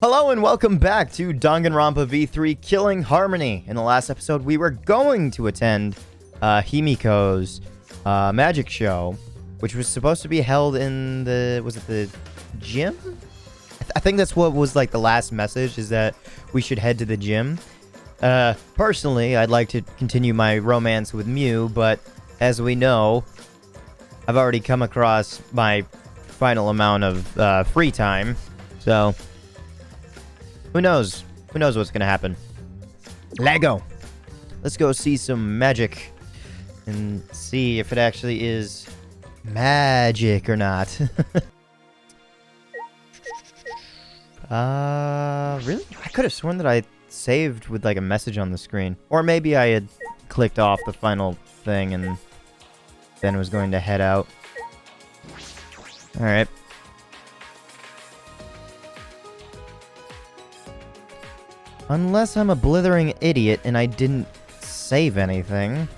Hello and welcome back to Danganronpa V3 Killing Harmony. In the last episode, we were going to attend Himiko's magic show, which was supposed to be held in the, was it the gym? I think that's what was like the last message, is that we should head to the gym. Personally, I'd like to continue my romance with Mew, but as we know, I've already come across my final amount of free time, so who knows? Who knows what's gonna happen? Lego! Let's go see some magic and see if it actually is magic or not. Really? I could have sworn that I saved with like a message on the screen. Or maybe I had clicked off the final thing and then was going to head out. Alright. Unless I'm a blithering idiot and I didn't save anything.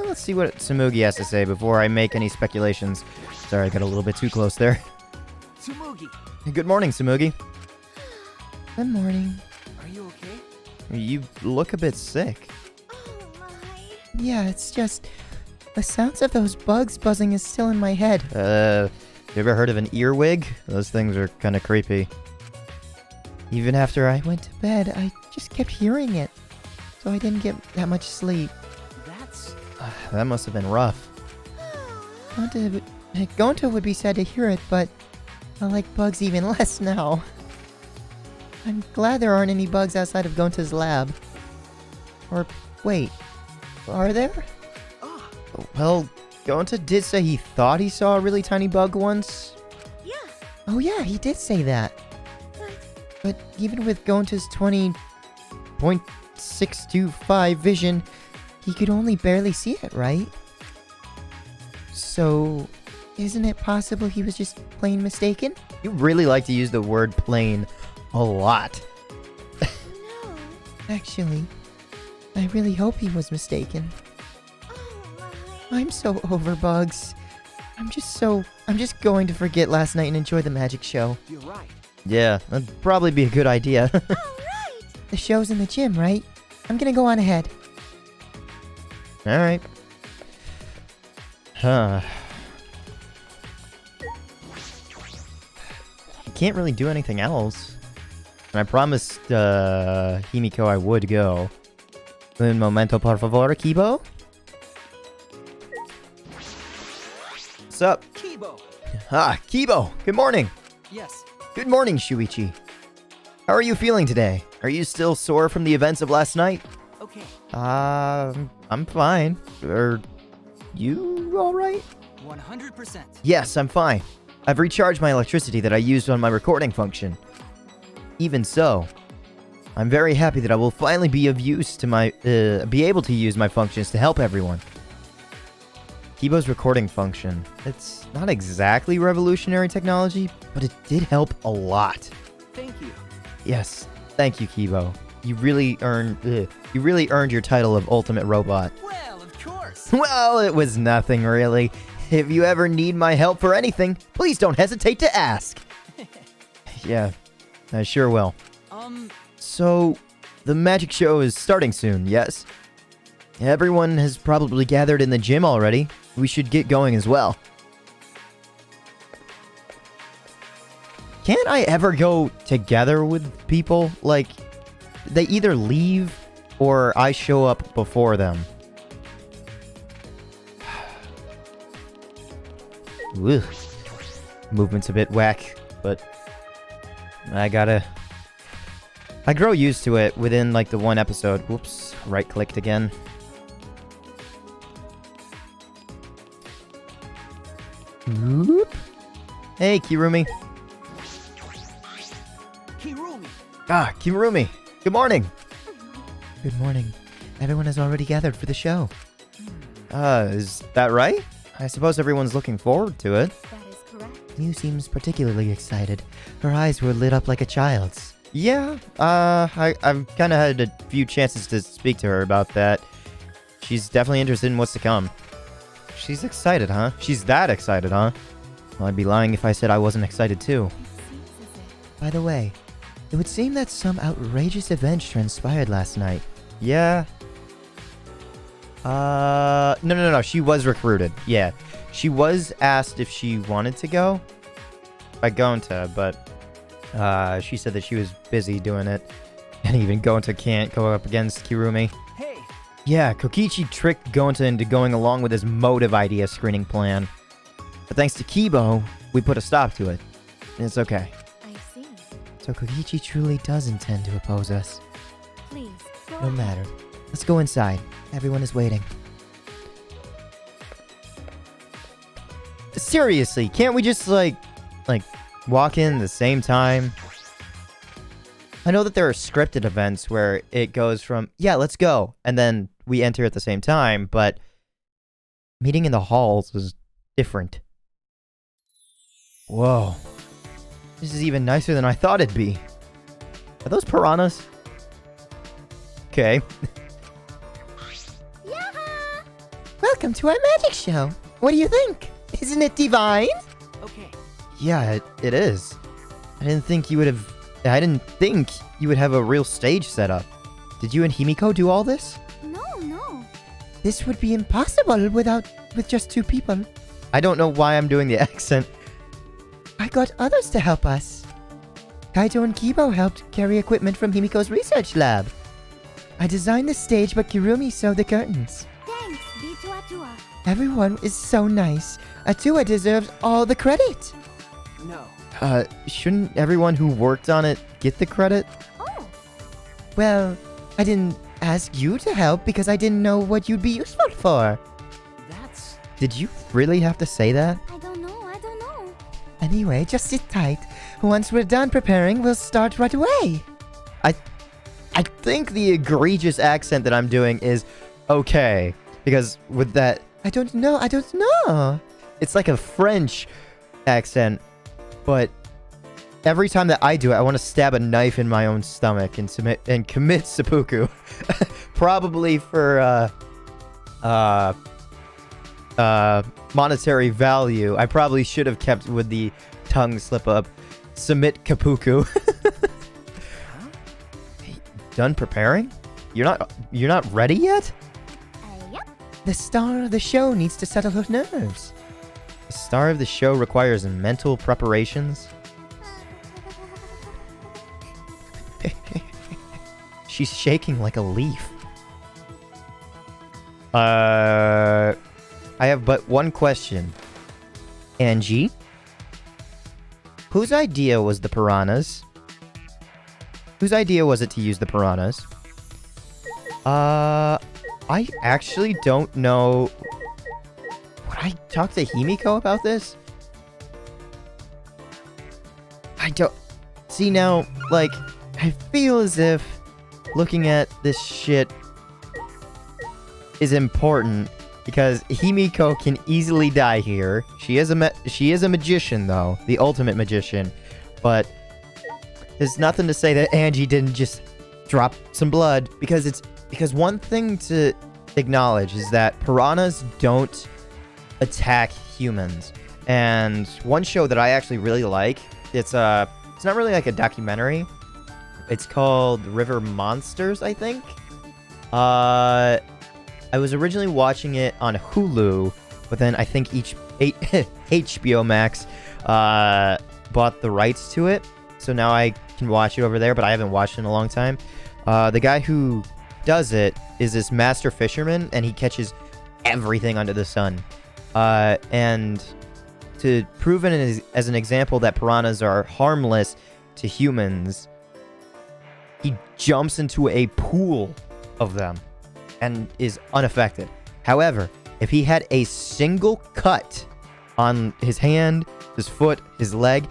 Let's see what Tsumugi has to say before I make any speculations. Sorry, I got a little bit too close there. Tsumugi! Good morning, Tsumugi. Good morning. Are you okay? You look a bit sick. Oh my. Yeah, it's just the sounds of those bugs buzzing is still in my head. You ever heard of an earwig? Those things are kind of creepy. Even after I went to bed, I just kept hearing it. So I didn't get that much sleep. That's... That must have been rough. Gonta would be sad to hear it, but I like bugs even less now. I'm glad there aren't any bugs outside of Gonta's lab. Or, wait, are there? Ah, Well, Gonta did say he thought he saw a really tiny bug once. Yeah, Oh yeah, he did say that. But even with Gonta's 20.625 vision, he could only barely see it, right? So, isn't it possible he was just plain mistaken? You really like to use the word plain a lot. no. Actually, I really hope he was mistaken. Oh my. I'm so over bugs. I'm just going to forget last night and enjoy the magic show. you're right. Yeah, that'd probably be a good idea. Alright. The show's in the gym, right? I'm gonna go on ahead. Alright. Huh. I can't really do anything else. And I promised Himiko I would go. Un momento, por favor, Kibo? What's up? Kibo! Ah, Kibo! Good morning! Yes. Good morning, Shuichi. How are you feeling today? Are you still sore from the events of last night? Okay. I'm fine. Are you alright? 100%. Yes, I'm fine. I've recharged my electricity that I used on my recording function. Even so, I'm very happy that I will finally be of use to my, be able to use my functions to help everyone. Kibo's recording function. It's not exactly revolutionary technology, but it did help a lot. Thank you. Yes, thank you, Kibo. You really earned your title of Ultimate Robot. Well, of course. Well, it was nothing really. If you ever need my help for anything, please don't hesitate to ask. Yeah, I sure will. So, the magic show is starting soon, yes? Everyone has probably gathered in the gym already. We should get going as well. Can't I ever go together with people? Like, they either leave or I show up before them. Ugh. Movement's a bit whack, but I grow used to it within like the one episode. Whoops, right-clicked again. Whoop. Hey, Kirumi. Kirumi. Ah, Kirumi. Good morning. Good morning. Everyone has already gathered for the show. Is that right? I suppose everyone's looking forward to it. That is correct. Mew seems particularly excited. Her eyes were lit up like a child's. Yeah, I've kind of had a few chances to speak to her about that. She's definitely interested in what's to come. She's excited, huh? She's that excited, huh? Well, I'd be lying if I said I wasn't excited too. It seems as if By the way, It would seem that some outrageous event transpired last night. Yeah. No. She was recruited. Yeah. She was asked if she wanted to go by Gonta, but she said that she was busy doing it. And even Gonta can't go up against Kirumi. Hey, Yeah, Kokichi tricked Gonta into going along with his motive idea screening plan. But thanks to Kibo, we put a stop to it. And it's okay. I see. So Kokichi truly does intend to oppose us. Please, go No ahead. matter. Let's go inside. Everyone is waiting. Seriously, can't we just like walk in the same time? I know that there are scripted events where it goes from, yeah, let's go, and then we enter at the same time, but meeting in the halls is different. Whoa. This is even nicer than I thought it'd be. Are those piranhas? Okay. Welcome to our magic show. What do you think? Isn't it divine? okay. Yeah, it is. I didn't think you would have a real stage set up. Did you and Himiko do all this? No. This would be impossible with just two people. I don't know why I'm doing the accent. I got others to help us. Kaito and Kibo helped carry equipment from Himiko's research lab. I designed the stage, but Kirumi sewed the curtains. Thanks, B2 Atua. Everyone is so nice. Atua deserves all the credit. No. Shouldn't everyone who worked on it get the credit? Oh, Well, I didn't ask you to help because I didn't know what you'd be useful for. That's... Did you really have to say that? I don't know. Anyway, just sit tight. Once we're done preparing, we'll start right away. I think the egregious accent that I'm doing is okay. Because with that, I don't know. it's like a French accent, but every time that I do it, I want to stab a knife in my own stomach and commit seppuku. Probably for monetary value. I probably should have kept with the tongue slip up. Submit kapuku. Hey, done preparing? You're not ready yet? Yep. The star of the show needs to settle her nerves. The star of the show requires mental preparations. She's shaking like a leaf. I have but one question. Angie? Whose idea was the piranhas? Whose idea was it to use the piranhas? I actually don't know. Would I talk to Himiko about this? I don't... See now, like, I feel as if looking at this shit is important because Himiko can easily die here. She is a magician though, the ultimate magician. But there's nothing to say that Angie didn't just drop some blood because one thing to acknowledge is that piranhas don't attack humans. And one show that I actually really like, it's not really like a documentary. It's called River Monsters, I think. I was originally watching it on Hulu, but then I think HBO Max bought the rights to it. So now I can watch it over there, but I haven't watched it in a long time. The guy who does it is this master fisherman, and he catches everything under the sun. And to prove it as an example that piranhas are harmless to humans, he jumps into a pool of them and is unaffected. However, if he had a single cut on his hand, his foot, his leg,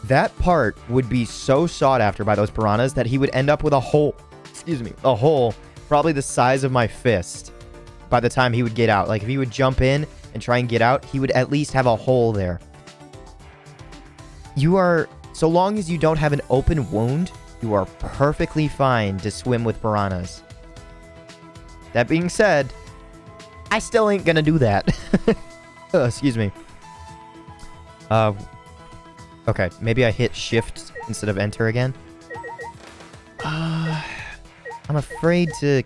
that part would be so sought after by those piranhas that he would end up with a hole probably the size of my fist by the time he would get out. Like, if he would jump in and try and get out, he would at least have a hole there. So long as you don't have an open wound, you are perfectly fine to swim with piranhas. That being said, I still ain't gonna do that. Excuse me. Okay, maybe I hit shift instead of enter again. I'm afraid to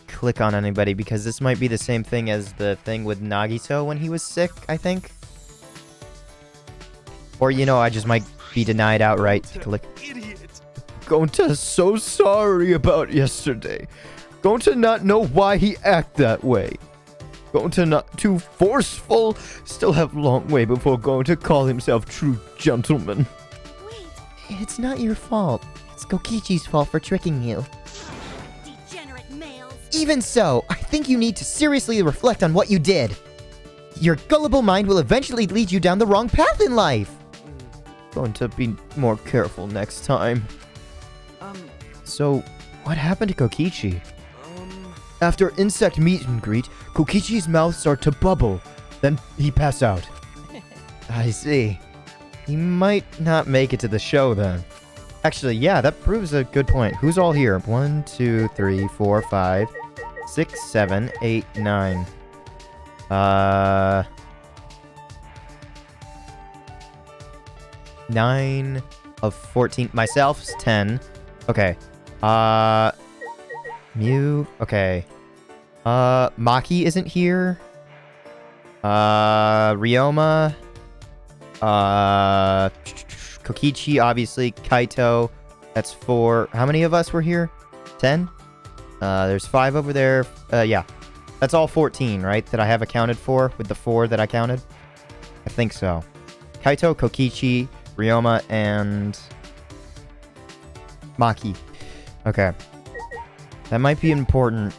click on anybody because this might be the same thing as the thing with Nagito when he was sick, I think. Or, you know, I just might be denied outright to click. Idiot. Gonta's so sorry about yesterday. Gonta not know why he act that way. Gonta not too forceful. Still have long way before Gonta call himself true gentleman. Wait, It's not your fault. It's Kokichi's fault for tricking you. degenerate males. Even so, I think you need to seriously reflect on what you did. Your gullible mind will eventually lead you down the wrong path in life. Going to be more careful next time. Um, So, what happened to Kokichi? um, After insect meet and greet, Kokichi's mouth started to bubble. Then he passed out. I see. He might not make it to the show then. Actually, yeah, that proves a good point. Who's all here? 1, 2, 3, 4, 5, 6, 7, 8, 9. 9 of 14. Myself's 10. Okay. Mew. Okay. Maki isn't here. Ryoma. Kokichi, obviously. Kaito. That's 4. How many of us were here? 10? There's 5 over there. Yeah. That's all 14, right? That I have accounted for with the 4 that I counted? I think so. Kaito, Kokichi, Ryoma, and Maki. Okay. That might be important.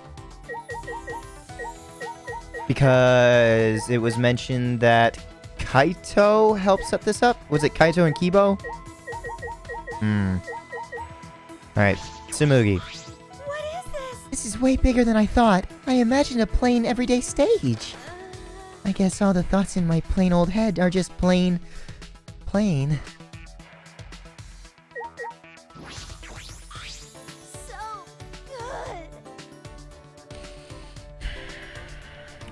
Because it was mentioned that Kaito helped set this up? Was it Kaito and Kibo? Alright. Tsumugi. What is this? This is way bigger than I thought. I imagined a plain everyday stage. I guess all the thoughts in my plain old head are just plain... So good.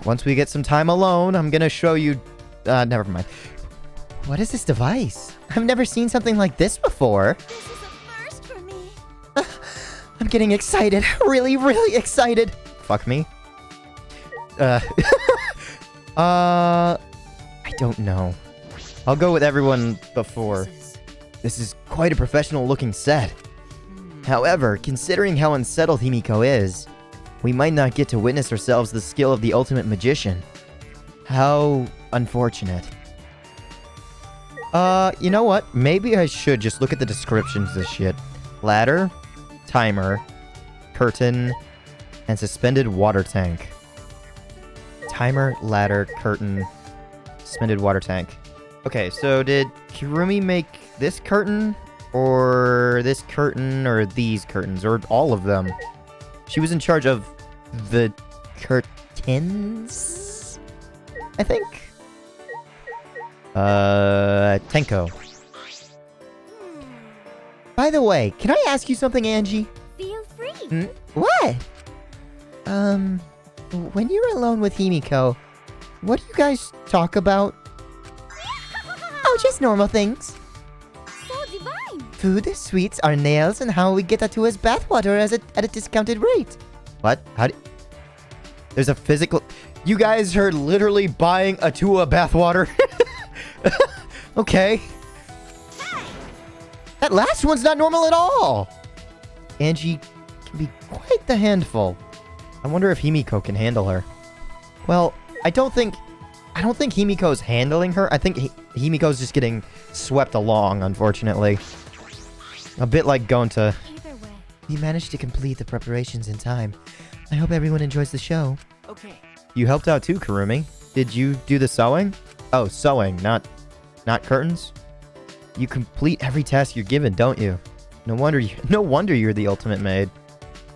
Once we get some time alone, I'm gonna show you... never mind. What is this device? I've never seen something like this before. This is a first for me. I'm getting excited. Really, really excited. Fuck me. I don't know. I'll go with everyone before. This is quite a professional looking set. However, considering how unsettled Himiko is, we might not get to witness ourselves the skill of the ultimate magician. How unfortunate. You know what? Maybe I should just look at the descriptions of this shit. Ladder, timer, curtain, and suspended water tank. Timer, ladder, curtain, suspended water tank. Okay, so did Kirumi make this curtain? Or this curtain? Or these curtains? Or all of them? She was in charge of the curtains? I think. Tenko. By the way, can I ask you something, Angie? Feel free. What? When you're alone with Himiko, what do you guys talk about? Oh, just normal things. So divine. Food, sweets, our nails, and how we get Atua's bathwater at a discounted rate. What? How do... There's a physical... You guys are literally buying Atua bathwater? Okay. That last one's not normal at all. Angie can be quite the handful. I wonder if Himiko can handle her. Well, I don't think Himiko's handling her. I think Himiko's just getting swept along, unfortunately. A bit like Gonta. Either way. We managed to complete the preparations in time. I hope everyone enjoys the show. okay. You helped out too, Kurumi. Did you do the sewing? Oh, sewing, not curtains? You complete every task you're given, don't you? No wonder you're the ultimate maid.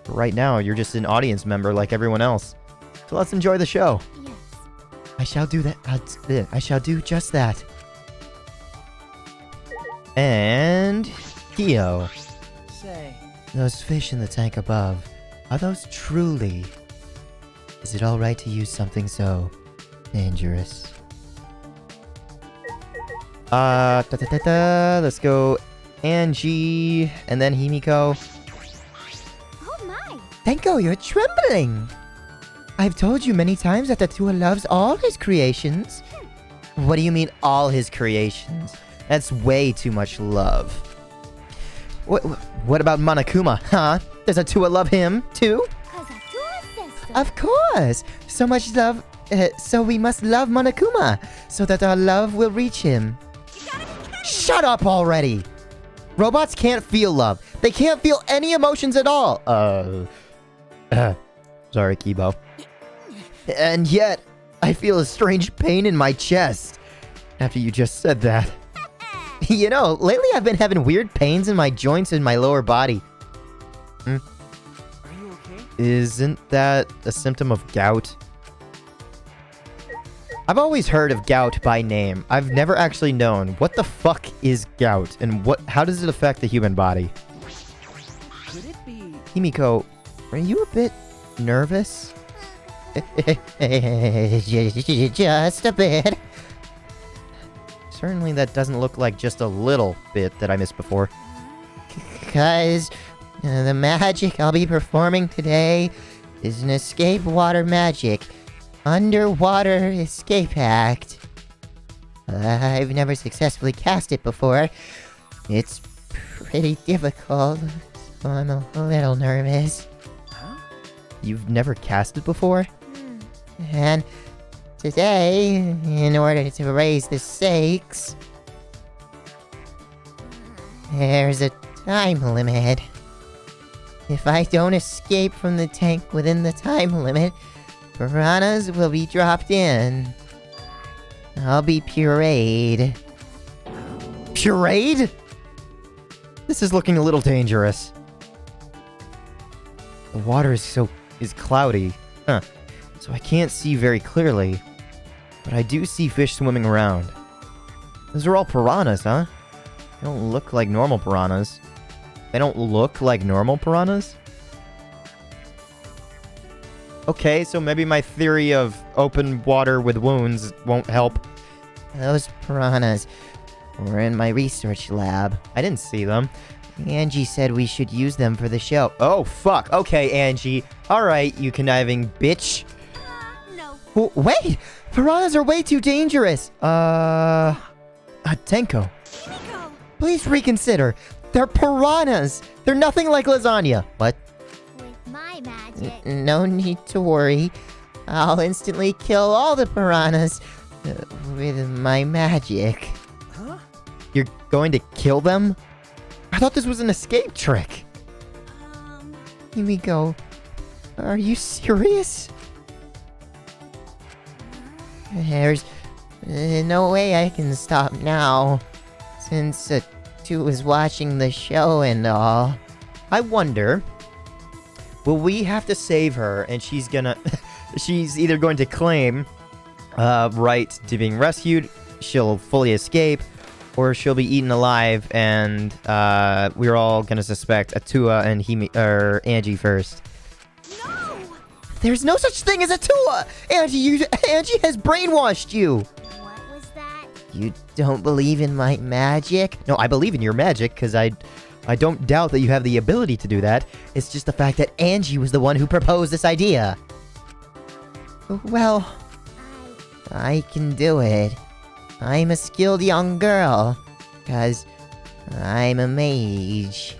But right now, you're just an audience member like everyone else. So let's enjoy the show. Yes. I shall do that. I shall do just that. And Kyo. Say, Those fish in the tank above, are those truly... Is it alright to use something so dangerous? Let's go Angie, and then Himiko. Oh my. Tenko, you're trembling. I've told you many times that Tatua loves all his creations. What do you mean, all his creations? That's way too much love. What about Monokuma, huh? Does Atua love him, too? 'Cause Atua says so. Of course. So much love. So we must love Monokuma, so that our love will reach him. Shut up already! Robots can't feel love. They can't feel any emotions at all. Sorry, Kibo. And yet, I feel a strange pain in my chest after you just said that. You know, lately I've been having weird pains in my joints and my lower body. Are you okay? Isn't that a symptom of gout? I've always heard of gout by name. I've never actually known what the fuck is gout and how does it affect the human body? Could it be? Himiko, are you a bit nervous? Just a bit. Certainly that doesn't look like just a little bit that I missed before. Cause the magic I'll be performing today is an escape water magic. Underwater escape act. I've never successfully cast it before. It's pretty difficult, so I'm a little nervous. You've never cast it before? And today, in order to raise the stakes, there's a time limit. If I don't escape from the tank within the time limit, piranhas will be dropped in. I'll be pureed. Pureed? This is looking a little dangerous. The water is cloudy. Huh. So I can't see very clearly. But I do see fish swimming around. Those are all piranhas, huh? They don't look like normal piranhas. They don't look like normal piranhas? Okay, so maybe my theory of open water with wounds won't help. Those piranhas were in my research lab. I didn't see them. Angie said we should use them for the show. Oh, fuck. Okay, Angie. Alright, you conniving bitch. No. Wait! Piranhas are way too dangerous! Tenko. Himiko. Please reconsider. They're piranhas! They're nothing like lasagna. What? With my magic. No need to worry. I'll instantly kill all the piranhas with my magic. Huh? You're going to kill them? I thought this was an escape trick. Himiko, are you serious? There's no way I can stop now, since two was watching the show and all. I wonder, will we have to save her and she's gonna... she's either going to claim right to being rescued, she'll fully escape, or she'll be eaten alive and we're all gonna suspect Atua and Angie first. No. There's no such thing as Atua! Angie has brainwashed you! What was that? You don't believe in my magic? No, I believe in your magic, because I don't doubt that you have the ability to do that. It's just the fact that Angie was the one who proposed this idea. Well, I can do it. I'm a skilled young girl, 'cause I'm a mage.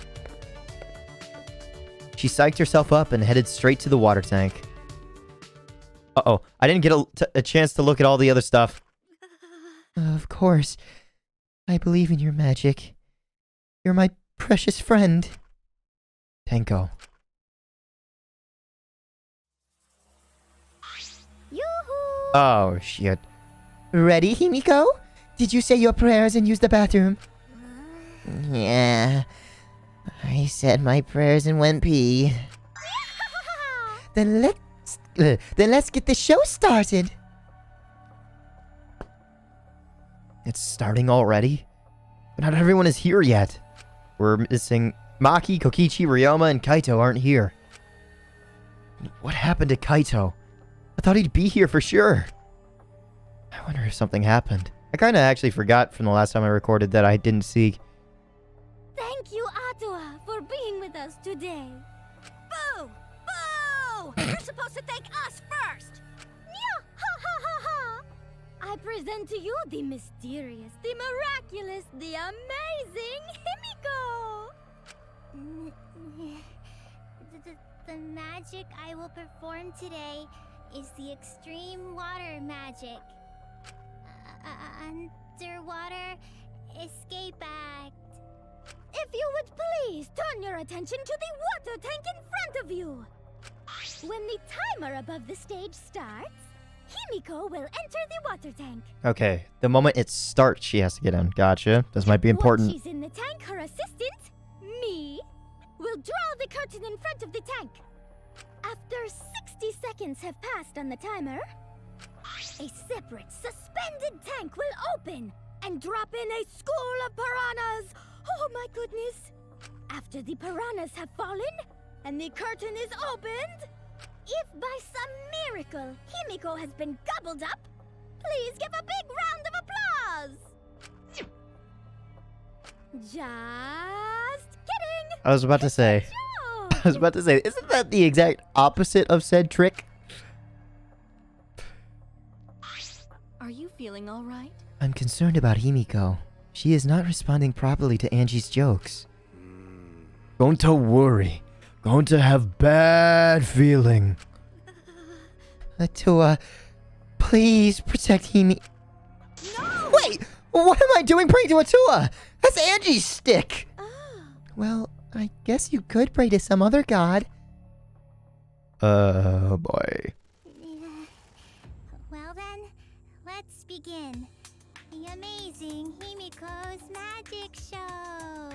She psyched herself up and headed straight to the water tank. Uh-oh, I didn't get a chance to look at all the other stuff. Of course. I believe in your magic. You're my precious friend. Tenko. Yoo-hoo. Oh, shit. Ready, Himiko? Did you say your prayers and use the bathroom? Yeah. I said my prayers and went pee. Then let's get the show started. It's starting already? But not everyone is here yet. We're missing Maki, Kokichi, Ryoma, and Kaito aren't here. What happened to Kaito? I thought he'd be here for sure. I wonder if something happened. I kinda actually forgot from the last time I recorded that I didn't see... Thank you, Atua, for being with us today. Boo! Boo! you! You're supposed to thank us first! Yeah, ha ha ha ha! I present to you the mysterious, the miraculous, the amazing Himiko! The magic I will perform today is the extreme water magic. Underwater escape act. If you would please turn your attention to the water tank in front of you. When the timer above the stage starts, Himiko will enter the water tank. Okay, the moment it starts, she has to get in. Gotcha. This might be important. Once she's in the tank, her assistant, me, will draw the curtain in front of the tank. After 60 seconds have passed on the timer, a separate suspended tank will open and drop in a school of piranhas. Oh my goodness. After the piranhas have fallen and the curtain is opened, if by some miracle Himiko has been gobbled up, please give a big round of applause. Just kidding. I was about to say. Isn't that the exact opposite of said trick? Are you feeling all right? I'm concerned about Himiko. She is not responding properly to Angie's jokes. Going to worry. Going to have bad feeling. Atua, please protect Himi. No! Wait! What am I doing praying to Atua? That's Angie's stick! Oh. Well, I guess you could pray to some other god. Boy. Well then, let's begin. The amazing Himiko's magic show.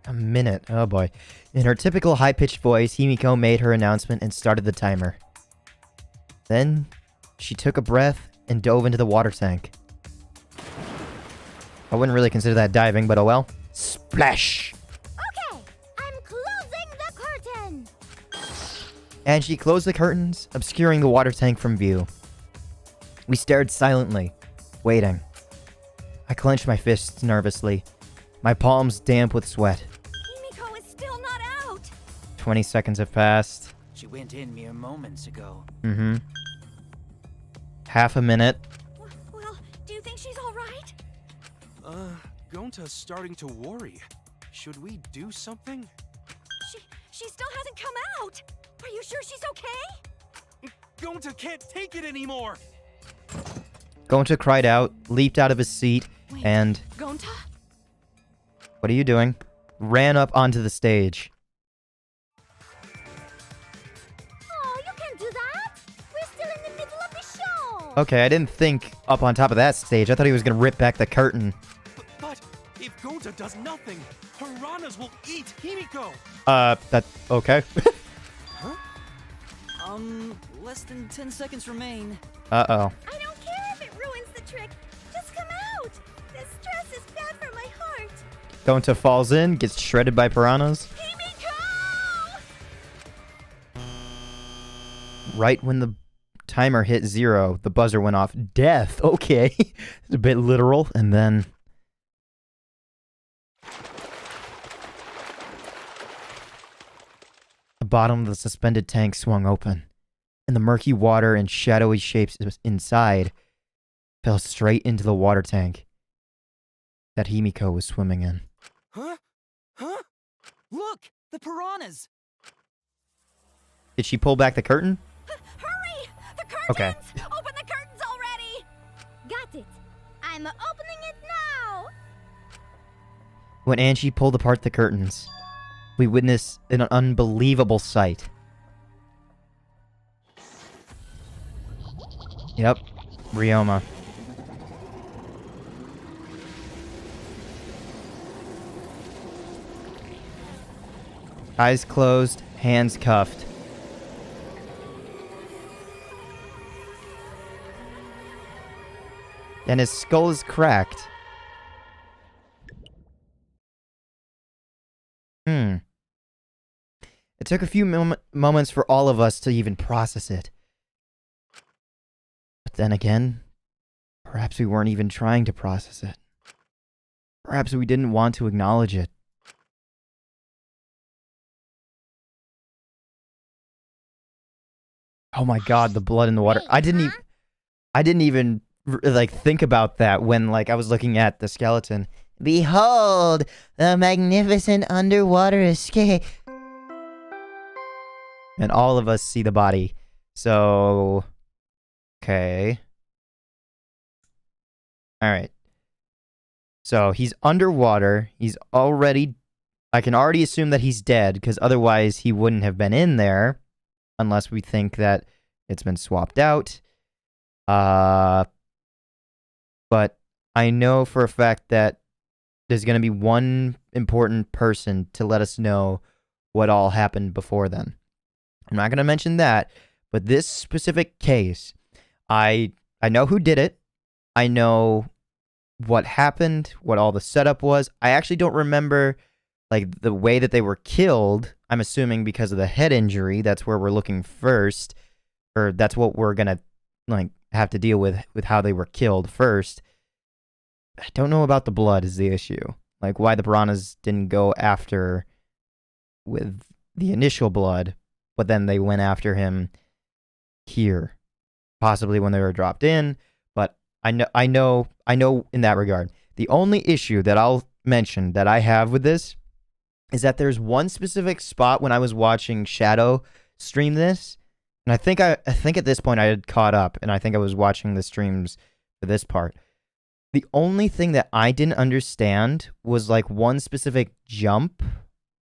A minute. Oh boy. In her typical high-pitched voice, Himiko made her announcement and started the timer. Then, she took a breath and dove into the water tank. I wouldn't really consider that diving, but oh well. Splash! Okay, I'm closing the curtain. And she closed the curtains, obscuring the water tank from view. We stared silently, waiting. I clenched my fists nervously, my palms damp with sweat. Himiko is still not out. 20 seconds have passed. She went in mere moments ago. Mm-hmm. Half a minute. Well, do you think she's all right? Gonta's starting to worry. Should we do something? She still hasn't come out. Are you sure she's okay? Gonta can't take it anymore! Gonta cried out, leaped out of his seat, Wait. and... Gonta? What are you doing? Ran up onto the stage. Oh, you can't do that. We're still in the middle of the show. Okay, I didn't think up on top of that stage. I thought he was gonna rip back the curtain. But if Gonta does nothing, piranhas will eat Himiko! Okay. Less than 10 seconds remain. Uh-oh. I don't care if it ruins the trick. Just come out. This stress is bad for my heart. Gonta falls in, gets shredded by piranhas. Himiko! Right when the timer hit 0, the buzzer went off. Death. Okay. It's a bit literal. And then... the bottom of the suspended tank swung open, and the murky water and shadowy shapes inside fell straight into the water tank that Himiko was swimming in. Huh? Huh? Look! The piranhas! Did she pull back the curtain? Hurry! The curtains! Okay. Open the curtains already! Got it. I'm opening it now. When Angie pulled apart the curtains, we witnessed an unbelievable sight. Yep, Ryoma. Eyes closed, hands cuffed. And his skull is cracked. It took a few moments for all of us to even process it. But then again, perhaps we weren't even trying to process it. Perhaps we didn't want to acknowledge it. Oh my god, the blood in the water. Wait, I didn't huh? even like think about that when like I was looking at the skeleton. Behold, the magnificent underwater escape. And all of us see the body. So okay. All right. So he's underwater. He's already I can already assume that he's dead because otherwise he wouldn't have been in there unless we think that it's been swapped out. But I know for a fact that there's going to be one important person to let us know what all happened before then. I'm not going to mention that, but this specific case, I know who did it. I know what happened, what all the setup was. I actually don't remember like the way that they were killed. I'm assuming because of the head injury. That's where we're looking first, or that's what we're going to like have to deal with how they were killed first. I don't know about the blood is the issue. Like why the piranhas didn't go after with the initial blood, but then they went after him here, possibly when they were dropped in. But I know in that regard. The only issue that I'll mention that I have with this is that there's one specific spot when I was watching Shadow stream this, and I think at this point I had caught up, and I think I was watching the streams for this part. The only thing that I didn't understand was like one specific jump,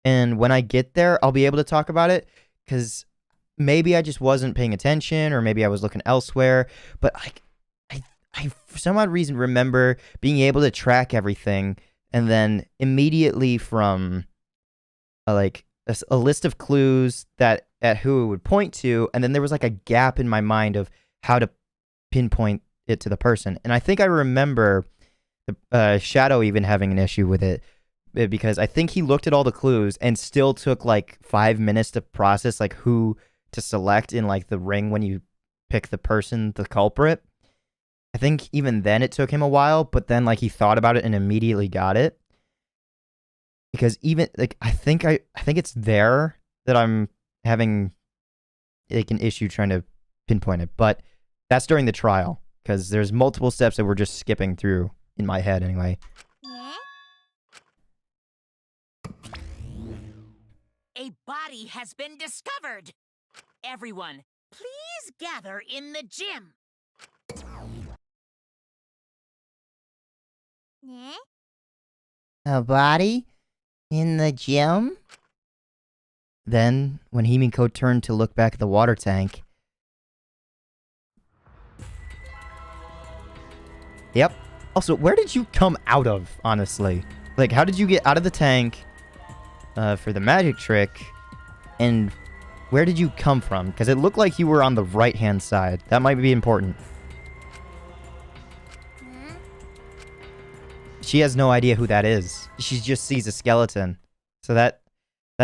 and when I get there, I'll be able to talk about it because maybe I just wasn't paying attention, or maybe I was looking elsewhere. But I for some odd reason remember being able to track everything, and then immediately from like a list of clues that at who it would point to, and then there was like a gap in my mind of how to pinpoint it to the person. And I think I remember Shadow even having an issue with it because I think he looked at all the clues and still took like 5 minutes to process like who to select in like the ring when you pick the person, the culprit. I think even then it took him a while, but then like he thought about it and immediately got it. Because even like I think it's there that I'm having like an issue trying to pinpoint it, but that's during the trial because there's multiple steps that we're just skipping through in my head anyway. A body has been discovered. Everyone, please gather in the gym. A body? In the gym? Then, when Himiko turned to look back at the water tank... Yep. Also, where did you come out of, honestly? Like, how did you get out of the tank for the magic trick? And where did you come from? Because it looked like you were on the right-hand side. That might be important. She has no idea who that is. She just sees a skeleton. So that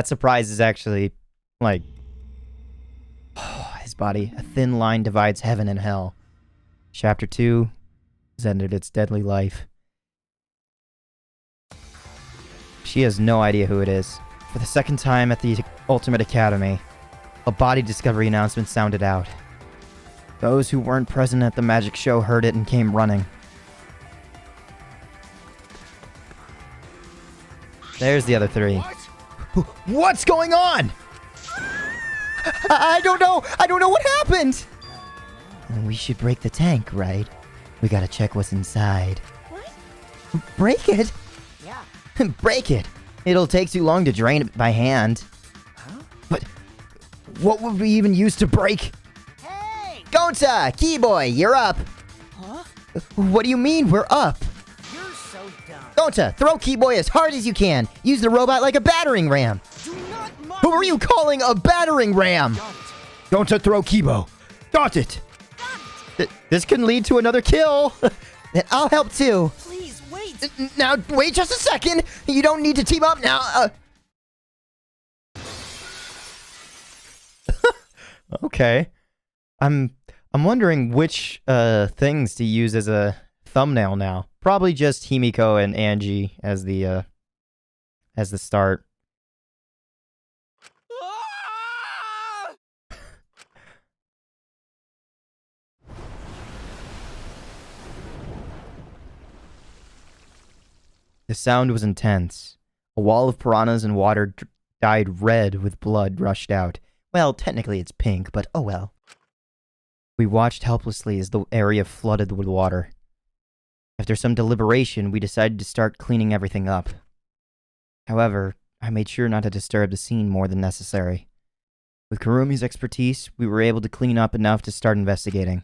surprise is actually, like... his body. A thin line divides heaven and hell. Chapter 2 has ended its deadly life. She has no idea who it is. For the second time at the Ultimate Academy, a body discovery announcement sounded out. Those who weren't present at the magic show heard it and came running. There's the other three. What? What's going on? I don't know. I don't know what happened. We should break the tank, right? We gotta check what's inside. What? Break it? Yeah. Break it. It'll take too long to drain it by hand. But what would we even use to break? Hey! Gonta, Keyboy, you're up. Huh? What do you mean we're up? You're so dumb. Gonta, throw Keyboy as hard as you can. Use the robot like a battering ram. Do not mock Who are you calling a battering ram? Got it. Don't throw Kibo. Got it. This can lead to another kill. Then I'll help too. Please wait. Now, wait just a second. You don't need to team up now. Okay. I'm wondering which things to use as a thumbnail now. Probably just Himiko and Angie as the start. Ah! The sound was intense. A wall of piranhas and water dyed red with blood rushed out. Well, technically it's pink, but oh well. We watched helplessly as the area flooded with water. After some deliberation, we decided to start cleaning everything up. However, I made sure not to disturb the scene more than necessary. With Kurumi's expertise, we were able to clean up enough to start investigating.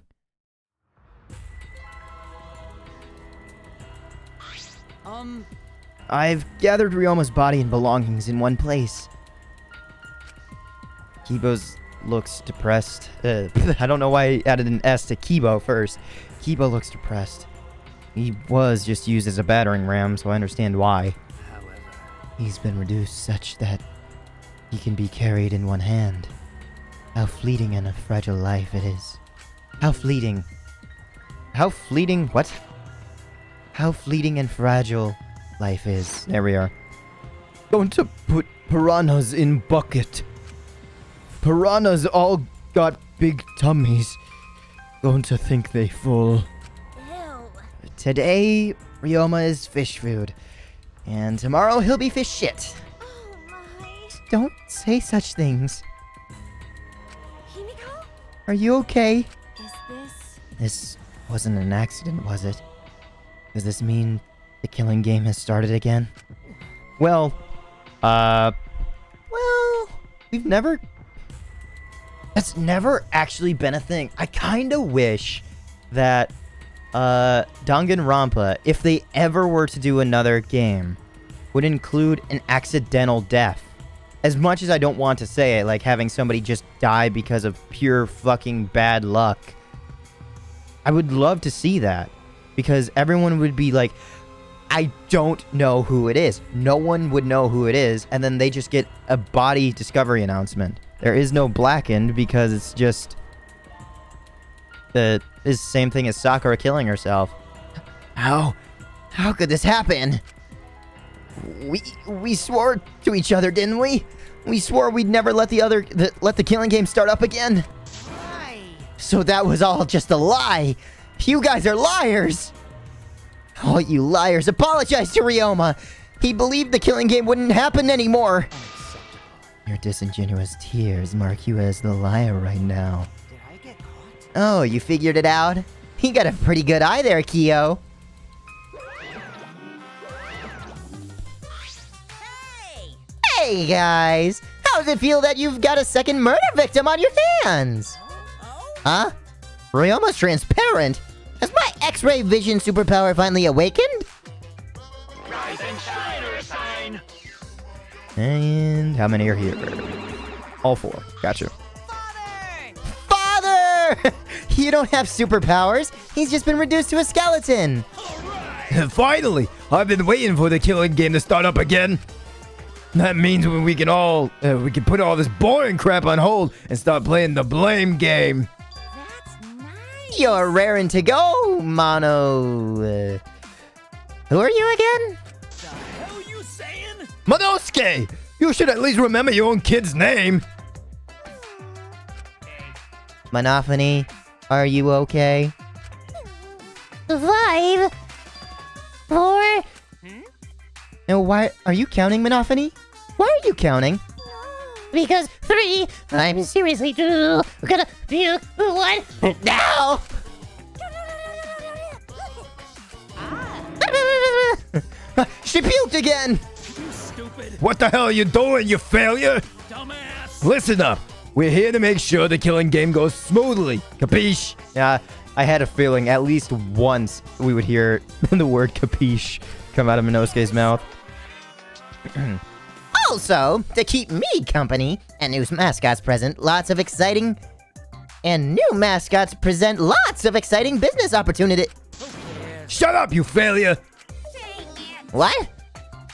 I've gathered Ryoma's body and belongings in one place. Kibo's looks depressed. I don't know why I added an S to Kibo first. Kibo looks depressed. He was just used as a battering ram, so I understand why. He's been reduced such that he can be carried in one hand. How fleeting and a fragile life it is. How fleeting. How fleeting? What? How fleeting and fragile life is. There we are. Going to put piranhas in bucket. Piranhas all got big tummies. Going to think they full. Ew. Today, Ryoma is fish food. And tomorrow he'll be fish shit. Oh my. Don't say such things. Himiko? Are you okay? Is this... This wasn't an accident, was it? Does this mean the killing game has started again? Well, we've never... That's never actually been a thing. I kind of wish that, Danganronpa, if they ever were to do another game, would include an accidental death. As much as I don't want to say it, like having somebody just die because of pure fucking bad luck. I would love to see that. Because everyone would be like, I don't know who it is. No one would know who it is. And then they just get a body discovery announcement. There is no blackened because it's just... It's the same thing as Sakura killing herself. How could this happen? We swore to each other, didn't we? We swore we'd never let the killing game start up again. Why? So that was all just a lie. You guys are liars. Oh, you liars. Apologize to Ryoma. He believed the killing game wouldn't happen anymore. Your disingenuous tears mark you as the liar right now. Did I get caught? Oh, you figured it out? You got a pretty good eye there, Kyo. Hey! Hey, guys. How does it feel that you've got a second murder victim on your hands? Oh? Huh? Ryoma's transparent? Has my X-ray vision superpower finally awakened? Rise and shine, Earth sign. And how many are here? All 4. Gotcha. Father! Father! You don't have superpowers. He's just been reduced to a skeleton. Finally! I've been waiting for the killing game to start up again. That means when we can put all this boring crap on hold and start playing the blame game. That's nice. You're raring to go, Mono. Who are you again? The hell you saying? Monosuke! You should at least remember your own kid's name. Monophony, are you okay? 5, 4. No, why are you counting, Monophony? Why are you counting? Because 3. I'm seriously 2. We're gonna puke 1. Now! She puked again! You stupid What the hell are you doing, you failure? dumbass. Listen up. We're here to make sure the killing game goes smoothly. Capiche? Yeah, I had a feeling at least once we would hear the word capiche come out of Minosuke's mouth. Also, to keep me company, and new mascots present lots of exciting business opportunity. Shut up, you failure! What?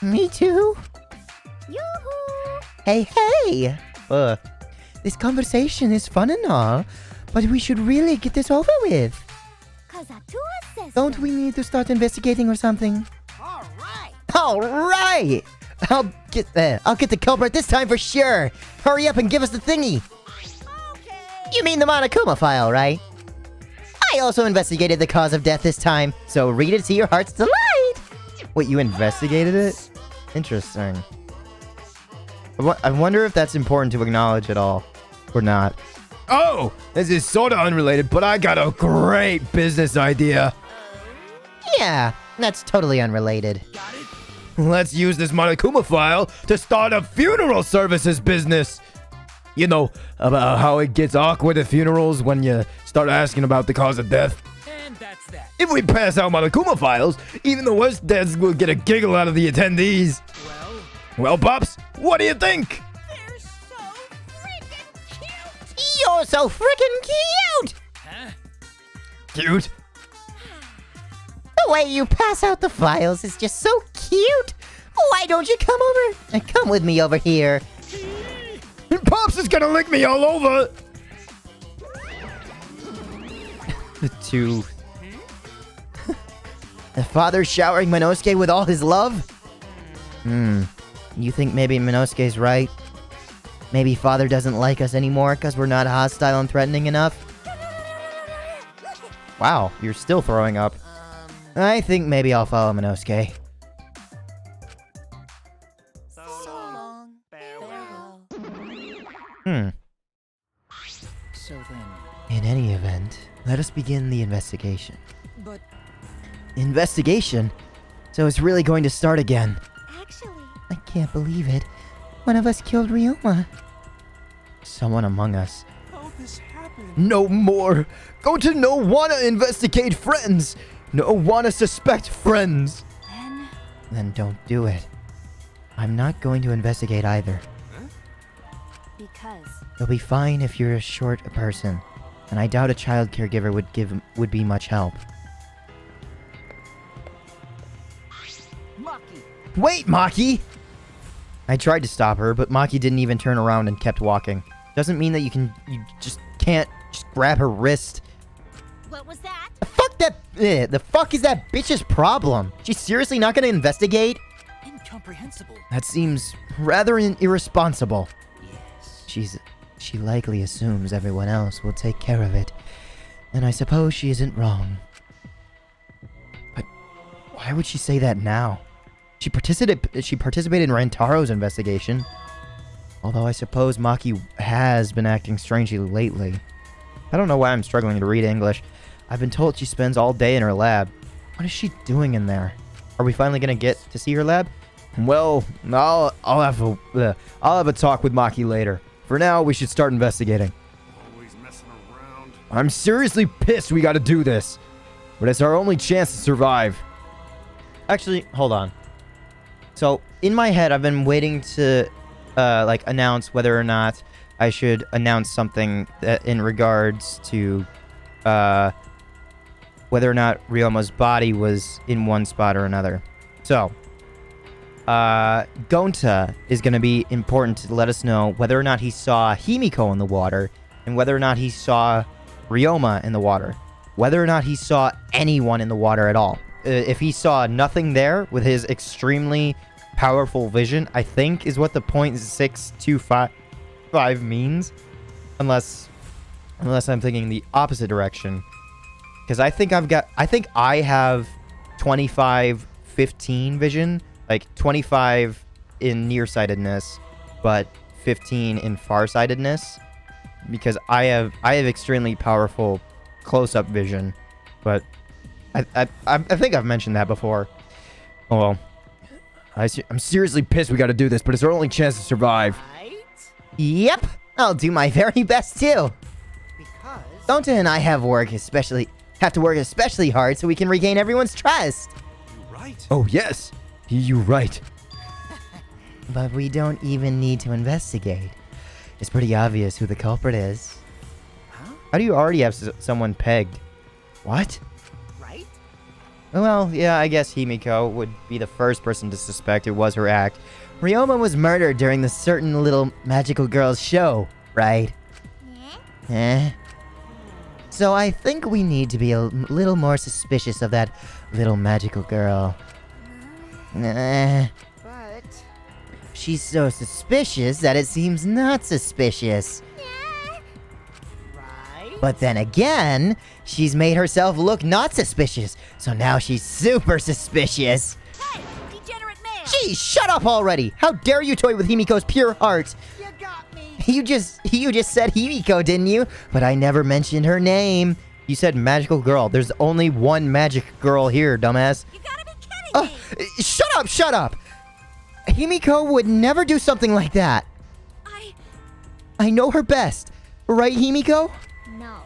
Me too? Yoo-hoo! Hey, hey! This conversation is fun and all, but we should really get this over with. 'Cause a 2 assist. Don't we need to start investigating or something? All right! All right! I'll get the culprit this time for sure. Hurry up and give us the thingy. Okay! You mean the Monokuma file, right? I also investigated the cause of death this time, so read it to your heart's delight. Wait, you investigated it? Interesting. I wonder if that's important to acknowledge at all. Or not. Oh, this is sorta unrelated, but I got a great business idea. Yeah, that's totally unrelated. Let's use this Monokuma file to start a funeral services business. You know, about how it gets awkward at funerals when you start asking about the cause of death. And that's that. If we pass out Monokuma files, even the worst deaths will get a giggle out of the attendees. Well, Pops, what do you think? They're so freaking cute! You're so freaking cute! Huh? Cute? The way you pass out the files is just so cute. Why don't you come over and come with me over here? Pops is gonna lick me all over. The two. The father showering Minosuke with all his love? You think maybe Minosuke's right? Maybe father doesn't like us anymore because we're not hostile and threatening enough? Wow, you're still throwing up. I think maybe I'll follow Minosuke. So long. Farewell. So then. In any event, let us begin the investigation. But Investigation? So it's really going to start again. Actually, I can't believe it. One of us killed Ryoma. Someone among us. How this happened? No more. Go to no wanna investigate friends. No wanna suspect friends. Then don't do it. I'm not going to investigate either. Because You'll be fine if you're a short person, and I doubt a child caregiver would be much help. Maki. Wait, Maki! I tried to stop her, but Maki didn't even turn around and kept walking. Doesn't mean that you just can't just grab her wrist. what was that? The fuck is that bitch's problem? She's seriously not gonna investigate? Incomprehensible. That seems rather irresponsible. Yes. She likely assumes everyone else will take care of it. And I suppose she isn't wrong. But why would she say that now? She participated in Rantaro's investigation. Although I suppose Maki has been acting strangely lately. I don't know why I'm struggling to read English. I've been told she spends all day in her lab. What is she doing in there? Are we finally gonna get to see her lab? Well, I'll have a talk with Maki later. For now, we should start investigating. Always messing around. I'm seriously pissed we gotta do this. But it's our only chance to survive. Actually, hold on. So, in my head, I've been waiting to, announce whether or not I should announce something in regards to, whether or not Ryoma's body was in one spot or another. So, Gonta is going to be important to let us know whether or not he saw Himiko in the water, and whether or not he saw Ryoma in the water. Whether or not he saw anyone in the water at all. If he saw nothing there with his extremely powerful vision, I think is what the .625 means. Unless I'm thinking the opposite direction. Because I think I have 25-15 vision. Like 25 in nearsightedness, but 15 in farsightedness. Because I have extremely powerful close-up vision. But I think I've mentioned that before. Oh well. I'm seriously pissed we gotta do this, but it's our only chance to survive. Right? Yep, I'll do my very best too. Because Gonta and I have to work especially hard so we can regain everyone's trust. You right? Oh, yes. You're right. But we don't even need to investigate. It's pretty obvious who the culprit is. How do you already have someone pegged? What? right? Well, yeah, I guess Himiko would be the first person to suspect it was her act. Ryoma was murdered during the certain little magical girl's show, right? Eh? So I think we need to be a little more suspicious of that little magical girl. But She's so suspicious that it seems not suspicious. right? But then again, she's made herself look not suspicious, so now she's super suspicious. Hey, Geez, shut up already! How dare you toy with Himiko's pure heart? You got me. You just said Himiko, didn't you? But I never mentioned her name. You said magical girl. There's only one magic girl here, dumbass. You gotta be kidding me! Shut up! Himiko would never do something like that. I know her best. Right, Himiko? No.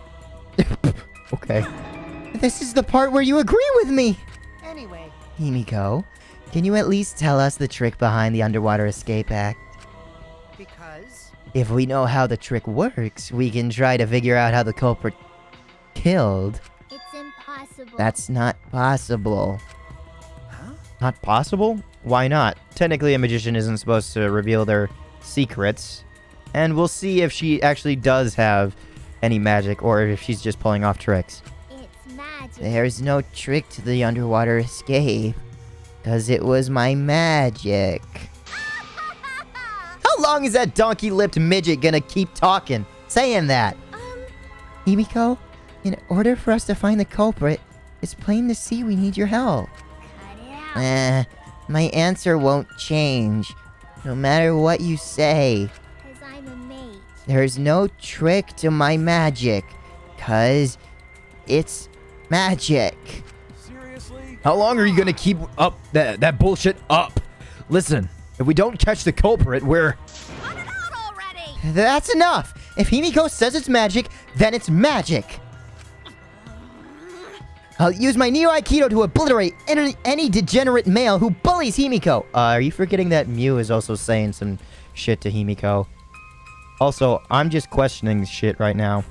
Okay. This is the part where you agree with me. Anyway, Himiko, can you at least tell us the trick behind the underwater escape act? because If we know how the trick works, we can try to figure out how the culprit killed. It's impossible. That's not possible. Not possible? Why not? Technically, a magician isn't supposed to reveal their secrets. And we'll see if she actually does have any magic or if she's just pulling off tricks. It's magic. There's no trick to the underwater escape, because it was my magic. How long is that donkey-lipped midget gonna keep talking, saying that? Himiko, in order for us to find the culprit, it's plain to see we need your help. Cut it out. My answer won't change, no matter what you say. Cause I'm a mage. There's no trick to my magic, cause it's magic. Seriously? How long are you gonna keep up that bullshit up? Listen, if we don't catch the culprit, we're... Cut it out already! That's enough! If Himiko says it's magic, then it's magic! I'll use my Neo Aikido to obliterate any degenerate male who bullies Himiko! Are you forgetting that Mew is also saying some shit to Himiko? Also, I'm just questioning shit right now.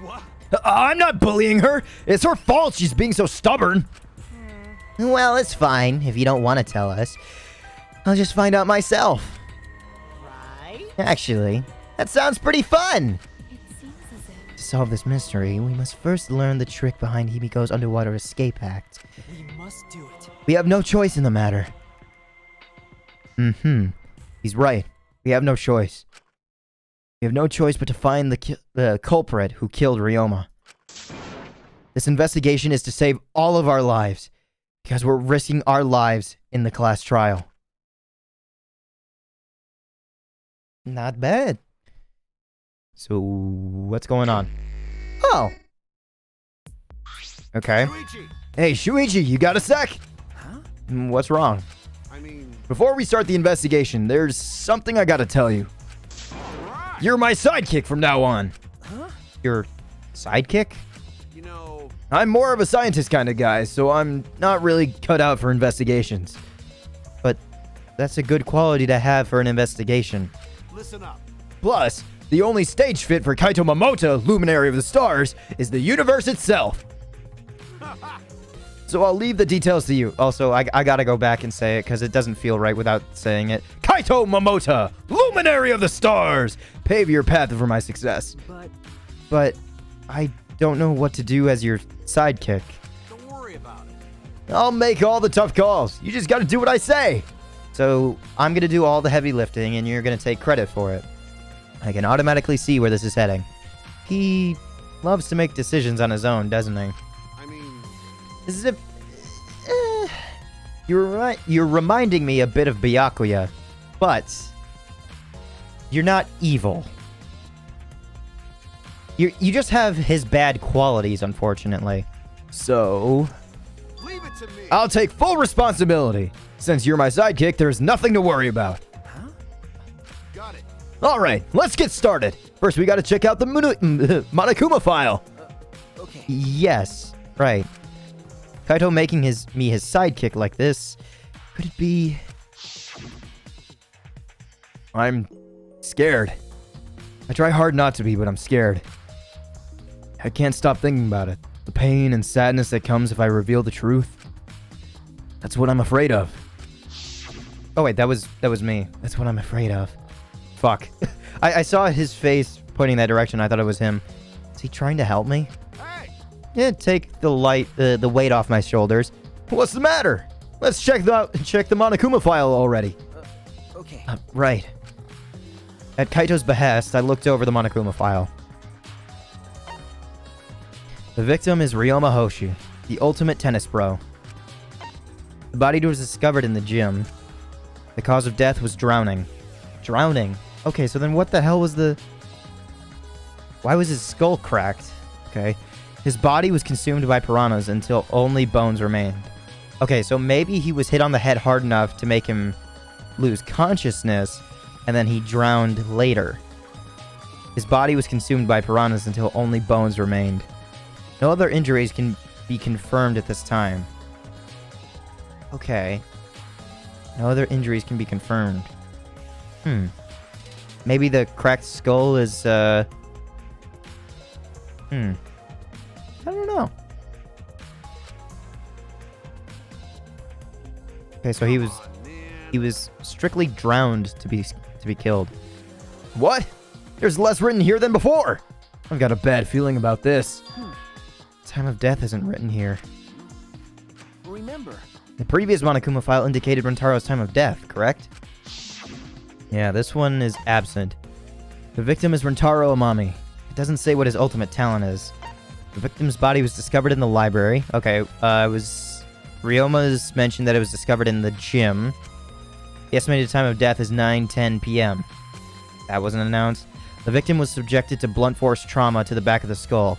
What? I'm not bullying her. It's her fault she's being so stubborn. Well, it's fine if you don't want to tell us. I'll just find out myself. right? Actually, that sounds pretty fun! It seems as if... To solve this mystery, we must first learn the trick behind Himiko's underwater escape act. We must do it. We have no choice in the matter. He's right. We have no choice. We have no choice but to find the culprit who killed Ryoma. This investigation is to save all of our lives, because we're risking our lives in the class trial. Not bad. So, what's going on? Oh, Okay. Luigi! Hey, Shuichi, you got a sec? Huh? What's wrong? I mean, Before we start the investigation, there's something I gotta tell you. alright! You're my sidekick from now on. Huh? Your sidekick? You know, I'm more of a scientist kind of guy, so I'm not really cut out for investigations. But that's a good quality to have for an investigation. listen up. Plus, the only stage fit for Kaito Momota, Luminary of the Stars, is the universe itself. So I'll leave the details to you. Also, I gotta go back and say it because it doesn't feel right without saying it. Kaito Momota, Luminary of the Stars, pave your path for my success. But I don't know what to do as your sidekick. Don't worry about it. I'll make all the tough calls. You just gotta do what I say. So I'm gonna do all the heavy lifting and you're gonna take credit for it. I can automatically see where this is heading. He loves to make decisions on his own, doesn't he? I mean, This is a... You're reminding me a bit of Byakuya, but you're not evil. You just have his bad qualities, unfortunately. So, leave it to me. I'll take full responsibility. Since you're my sidekick, there's nothing to worry about. Got it. All right, let's get started. First, we gotta check out the Monokuma file. Okay. Yes, right. Kaito making me his sidekick like this. Could it be... I'm scared. I try hard not to be, but I'm scared. I can't stop thinking about it. The pain and sadness that comes if I reveal the truth. That's what I'm afraid of. Oh wait, that was me. That's what I'm afraid of. Fuck. I saw his face pointing that direction. I thought it was him. Is he trying to help me? Hey! Yeah, take the weight off my shoulders. What's the matter? Let's check the Monokuma file already. Okay. Right. At Kaito's behest, I looked over the Monokuma file. The victim is Ryoma Hoshi, the ultimate tennis pro. The body was discovered in the gym. The cause of death was drowning. Drowning? Okay, so then what the hell was the... Why was his skull cracked? Okay. His body was consumed by piranhas until only bones remained. Okay, so maybe he was hit on the head hard enough to make him lose consciousness, and then he drowned later. His body was consumed by piranhas until only bones remained. No other injuries can be confirmed at this time. Okay. No other injuries can be confirmed. Maybe the cracked skull is, I don't know. Okay, so he was strictly drowned to be killed. What? There's less written here than before. I've got a bad feeling about this. Time of death isn't written here. Remember, The previous Monokuma file indicated Rintaro's time of death, correct? Yeah, this one is absent. The victim is Rintaro Amami. It doesn't say what his ultimate talent is. The victim's body was discovered in the library. Okay, Ryoma's mentioned that it was discovered in the gym. The estimated time of death is 9:10 p.m. That wasn't announced. The victim was subjected to blunt force trauma to the back of the skull.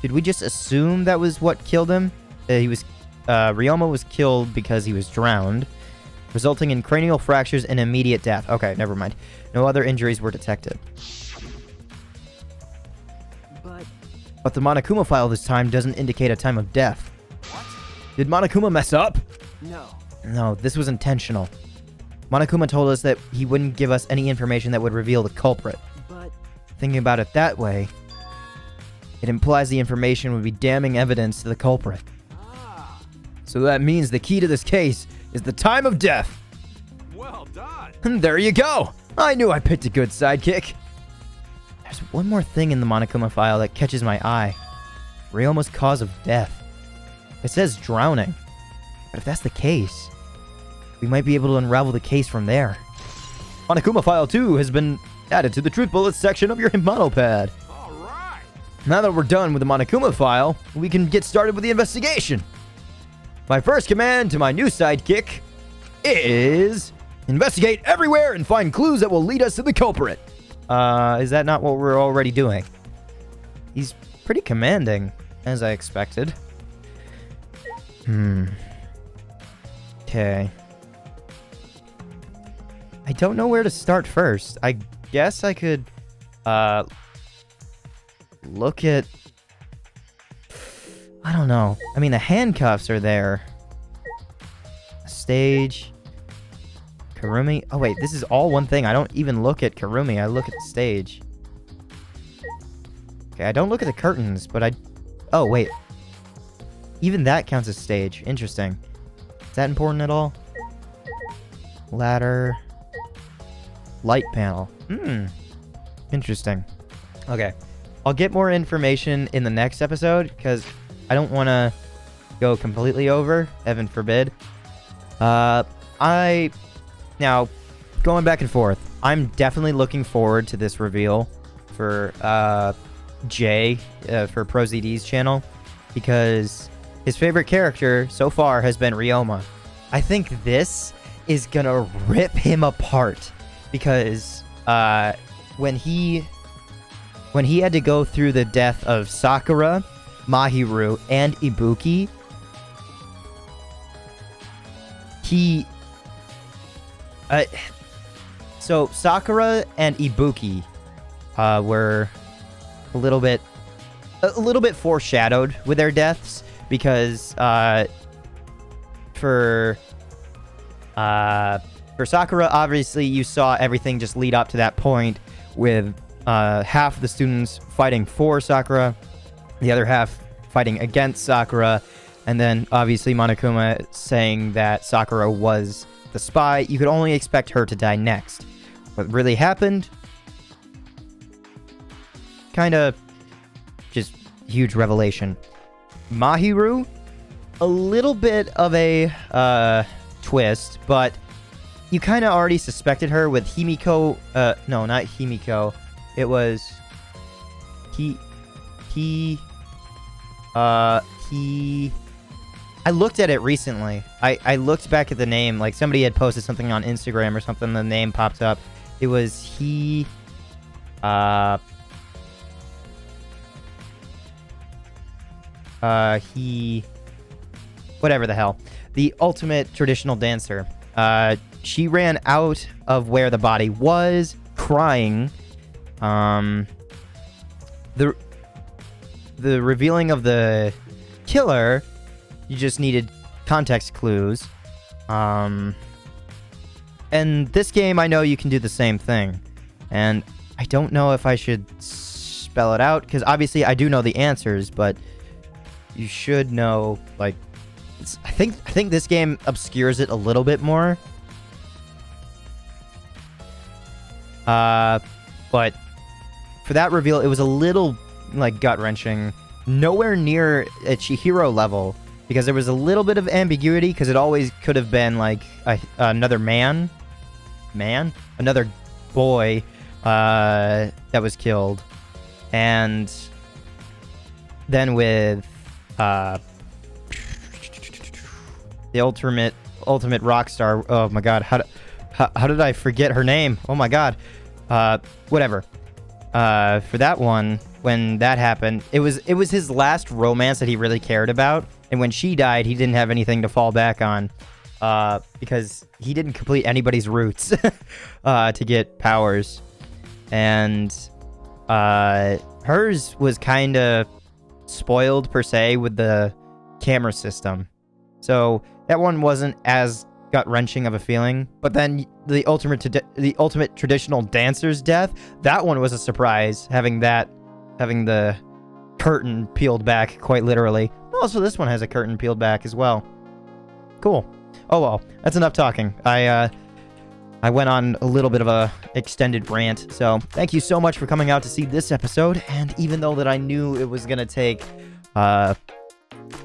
Did we just assume that was what killed him? Ryoma was killed because he was drowned, resulting in cranial fractures and immediate death. Okay, never mind. No other injuries were detected. But the Monokuma file this time doesn't indicate a time of death. what? Did Monokuma mess up? No. No, this was intentional. Monokuma told us that he wouldn't give us any information that would reveal the culprit. But Thinking about it that way, it implies the information would be damning evidence to the culprit. So that means the key to this case is the time of death. Well done. And there you go. I knew I picked a good sidekick. There's one more thing in the Monokuma file that catches my eye. Ryoma's cause of death. It says drowning. But if that's the case, we might be able to unravel the case from there. Monokuma file 2 has been added to the truth bullets section of your Himano pad. All right. Now that we're done with the Monokuma file, we can get started with the investigation. My first command to my new sidekick is investigate everywhere and find clues that will lead us to the culprit. Is that not what we're already doing? He's pretty commanding, as I expected. Okay. I don't know where to start first. I guess I could, look at... I don't know. I mean, the handcuffs are there. Stage. Karumi. Oh, wait. This is all one thing. I don't even look at Karumi. I look at the stage. Okay, I don't look at the curtains, but I... Oh, wait. Even that counts as stage. Interesting. Is that important at all? Ladder. Light panel. Interesting. Okay. I'll get more information in the next episode, because I don't want to go completely over. Heaven forbid. Now, going back and forth, I'm definitely looking forward to this reveal for Jay, for ProZD's channel, because his favorite character so far has been Ryoma. I think this is gonna rip him apart, because when he had to go through the death of Sakura, Mahiru, and Ibuki, so Sakura and Ibuki were a little bit foreshadowed with their deaths, because for Sakura, obviously you saw everything just lead up to that point, with half the students fighting for Sakura, the other half fighting against Sakura, and then obviously Monokuma saying that Sakura was the spy. You could only expect her to die next. What really happened? Kind of just huge revelation. Mahiru, a little bit of a twist, but you kind of already suspected her with Himiko. No, not Himiko. It was I looked at it recently. I looked back at the name. Like, somebody had posted something on Instagram or something. The name popped up. It was he... whatever the hell. The ultimate traditional dancer. She ran out of where the body was, crying. The revealing of the killer, you just needed context clues. And this game, I know you can do the same thing. And I don't know if I should spell it out, because obviously I do know the answers, but you should know, like, I think this game obscures it a little bit more. But for that reveal, it was a little, like, gut-wrenching. Nowhere near a Chihiro level, because there was a little bit of ambiguity, because it always could have been, like, another another boy, that was killed. And then with, the ultimate rock star. Oh my god, how did I forget her name? Oh my god. Whatever. For that one, when that happened, it was his last romance that he really cared about, and when she died, he didn't have anything to fall back on, because he didn't complete anybody's routes to get powers, and hers was kind of spoiled per se with the camera system, so that one wasn't as gut-wrenching of a feeling. But then the ultimate traditional dancer's death, that one was a surprise, having the curtain peeled back, quite literally. Also, this one has a curtain peeled back as well. Cool. Oh well, that's enough talking. I went on a little bit of a extended rant, so thank you so much for coming out to see this episode. And even though that I knew it was gonna take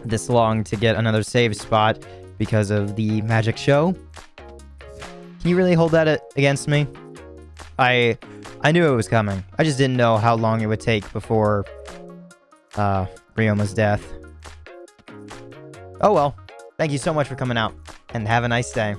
this long to get another save spot because of the magic show, can you really hold that against me? I knew it was coming. I just didn't know how long it would take before Ryoma's death. Oh well, thank you so much for coming out, and have a nice day.